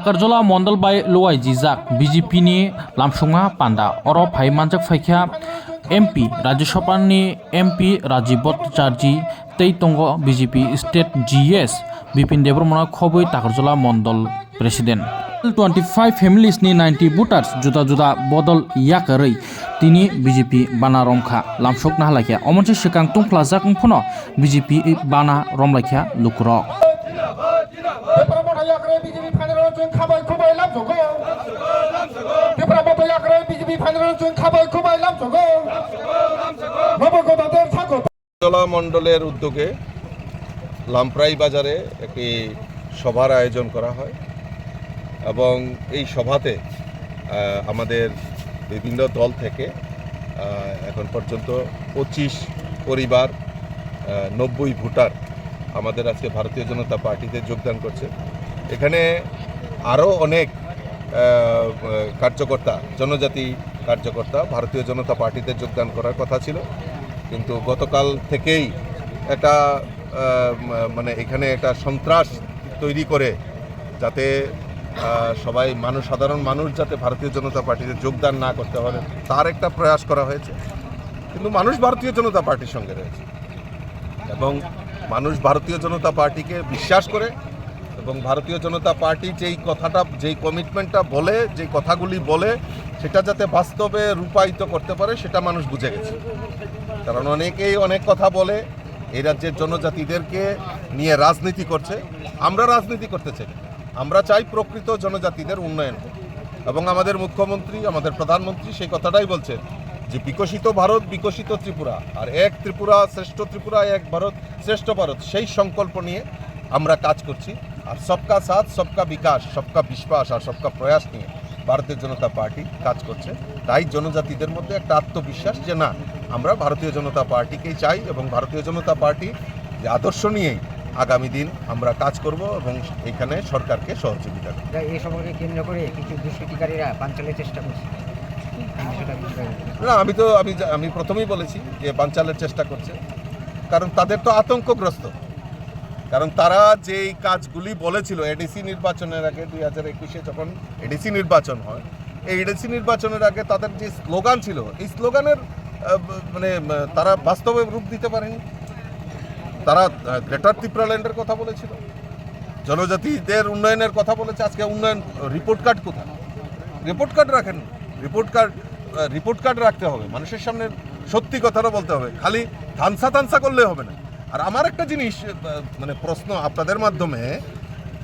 Karjola Mondal by Loai Jizak, BJP ni Lamsunga Panda, Oro Pai Manjak Faikya, MP Rajya Sabha ni MP Rajiv Bhattacharjee Tei Tongo BJP State GS Bipin Debromana Khoboi Karjola Mondal President 25 families ni 90 voters juda bodol yakarei tini BJP bana romkha lamsok na halakya omonse sikang tungplajak phono BJP bana romlakya lukrok জলা মণ্ডলের উদ্যোগে লামপ্রাই বাজারে একটি সভার আয়োজন করা হয় এবং এই সভাতে আমাদের বিভিন্ন দল থেকে এখন পর্যন্ত 25 পরিবার 90 ভোটার আমাদের আজকে ভারতীয় জনতা পার্টিতে যোগদান করছে। এখানে আরও অনেক কার্যকর্তা জনজাতি কার্যকর্তা ভারতীয় জনতা পার্টিতে যোগদান করার কথা ছিল, কিন্তু গতকাল থেকেই একটা এখানে একটা সন্ত্রাস তৈরি করে যাতে সবাই সাধারণ মানুষ যাতে ভারতীয় জনতা পার্টিতে যোগদান না করতে পারে তার একটা প্রয়াস করা হয়েছে। কিন্তু মানুষ ভারতীয় জনতা পার্টির সঙ্গে রয়েছে এবং মানুষ ভারতীয় জনতা পার্টিকে বিশ্বাস করে এবং ভারতীয় জনতা পার্টি যেই কমিটমেন্টটা বলে, যেই কথাগুলি বলে সেটা যাতে বাস্তবে রূপায়িত করতে পারে সেটা মানুষ বুঝে গেছে। কারণ অনেকেই অনেক কথা বলে এই রাজ্যের জনজাতিদেরকে নিয়ে রাজনীতি করছে। আমরা রাজনীতি করতে চাই, আমরা চাই প্রকৃত জনজাতিদের উন্নয়ন এবং আমাদের মুখ্যমন্ত্রী আমাদের প্রধানমন্ত্রী সেই কথাটাই বলছেন যে বিকশিত ভারত বিকশিত ত্রিপুরা আর এক ত্রিপুরা শ্রেষ্ঠ ত্রিপুরা এক ভারত শ্রেষ্ঠ ভারত সেই সংকল্প নিয়ে আমরা কাজ করছি। আর সবকা সাথ সবকা বিকাশ সবকা বিশ্বাস আর সবকা প্রয়াস নিয়ে ভারতীয় জনতা পার্টি কাজ করছে। তাই জনজাতিদের মধ্যে একটা আত্মবিশ্বাস যে না, আমরা ভারতীয় জনতা পার্টিকেই চাই এবং ভারতীয় জনতা পার্টি যে আদর্শ নিয়েই আগামী দিন আমরা কাজ করব এবং এখানে সরকারকে সহযোগিতা করব। এই সময়কে কেন্দ্র করে কিছু দুষ্কৃতিকারীরা পাঞ্চালের চেষ্টা করছে। না, আমি প্রথমেই বলেছি যে পাঞ্চালের চেষ্টা করছে, কারণ তাদের তো আতঙ্কগ্রস্ত। কারণ তারা যেই কাজগুলি বলেছিল এডিসি নির্বাচনের আগে 2021-এ যখন এডিসি নির্বাচন হয়, এই এডিসি নির্বাচনের আগে তাদের যে স্লোগান ছিল এই স্লোগানের তারা বাস্তবে রূপ দিতে পারেনি। তারা গ্রেটার ত্রিপুরাল্যান্ডের কথা বলেছিল, জনজাতিদের উন্নয়নের কথা বলেছে। আজকে উন্নয়ন রিপোর্ট কার্ড কোথায়? রিপোর্ট কার্ড রাখেন। রিপোর্ট কার্ড রাখতে হবে, মানুষের সামনে সত্যি কথাটা বলতে হবে, খালি থানসা করলে হবে না। আর আমার একটা জিনিস প্রশ্ন আপনাদের মাধ্যমে,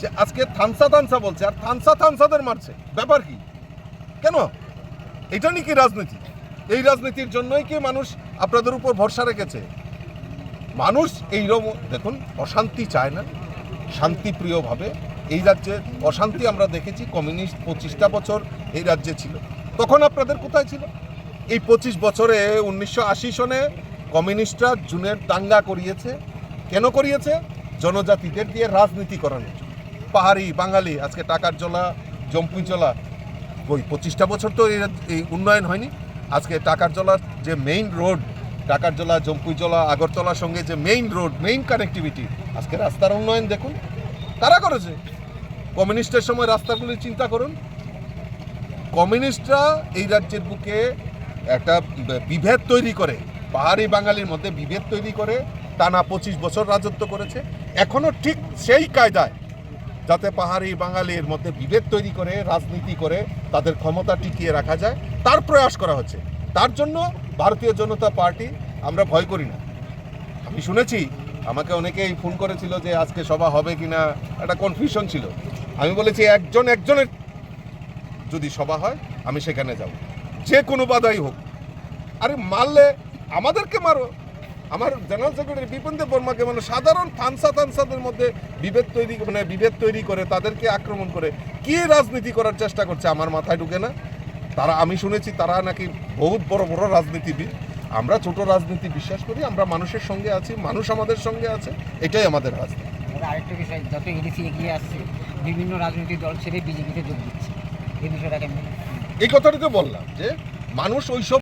যে আজকে থানসা বলছে আর থানসাদের মারছে, ব্যাপার কি? কেন? এটা নিয়ে কি রাজনীতি? এই রাজনীতির জন্যই কি মানুষ আপনাদের উপর ভরসা রেখেছে? মানুষ এইরকম দেখুন অশান্তি চায় না, শান্তিপ্রিয়ভাবে। এই রাজ্যে অশান্তি আমরা দেখেছি, কমিউনিস্ট 25টা বছর এই রাজ্যে ছিল, তখন আপনাদের কোথায় ছিল? এই 25 বছরে 1980 সনে কমিউনিস্টরা জুনের দাঙ্গা করিয়েছে। কেন করিয়েছে? জনজাতিদের দিয়ে রাজনীতি করানোর জন্য। পাহাড়ি বাঙালি আজকে টাকার জলা জম্পুই জলা, ওই 25টা বছর তো এই উন্নয়ন হয়নি। আজকে টাকার জলার যে মেইন রোড, টাকার জলা জম্পুই জলা আগরতলার সঙ্গে যে মেইন রোড, মেইন কানেক্টিভিটি, আজকে রাস্তার উন্নয়ন দেখুন কারা করেছে। কমিউনিস্টের সময় রাস্তাগুলি চিন্তা করুন। কমিউনিস্টরা এই রাজ্যের বুকে একটা বিভেদ তৈরি করে, পাহাড়ি বাঙালির মধ্যে বিভেদ তৈরি করে টানা 25 বছর রাজত্ব করেছে। এখনও ঠিক সেই কায়দায় যাতে পাহাড়ি বাঙালির মধ্যে বিভেদ তৈরি করে রাজনীতি করে তাদের ক্ষমতা টিকিয়ে রাখা যায় তার প্রয়াস করা হচ্ছে। তার জন্য ভারতীয় জনতা পার্টি আমরা ভয় করি না। আমি শুনেছি আমাকে অনেকেই ফোন করেছিল যে আজকে সভা হবে কিনা, একটা কনফিউশন ছিল। আমি বলেছি একজনের যদি সভা হয় আমি সেখানে যাব, যে কোনো বাধাই হোক। আরে মারলে আমাদেরকে মারো, আমার জেনারেল সেক্রেটারি বিপিন দেব বর্মাকে সাধারণ থানসাদের মধ্যে বিভেদ তৈরি করে তাদেরকে আক্রমণ করে কি রাজনীতি করার চেষ্টা করছে আমার মাথায় ঢুকে না। আমি শুনেছি তারা নাকি বহুত বড় বড় রাজনীতিবিদ। আমরা ছোট রাজনীতি বিশ্বাস করি, আমরা মানুষের সঙ্গে আছি, মানুষ আমাদের সঙ্গে আছে, এটাই আমাদের রাজনীতি। আরেকটা বিষয়, যত এডিসি এগিয়ে আসছে বিভিন্ন রাজনৈতিক দল ছেড়ে বিজেপিতে যোগ দিচ্ছে, এই বিষয়টাকে এই কথাটি তো বললাম যে মানুষ ওইসব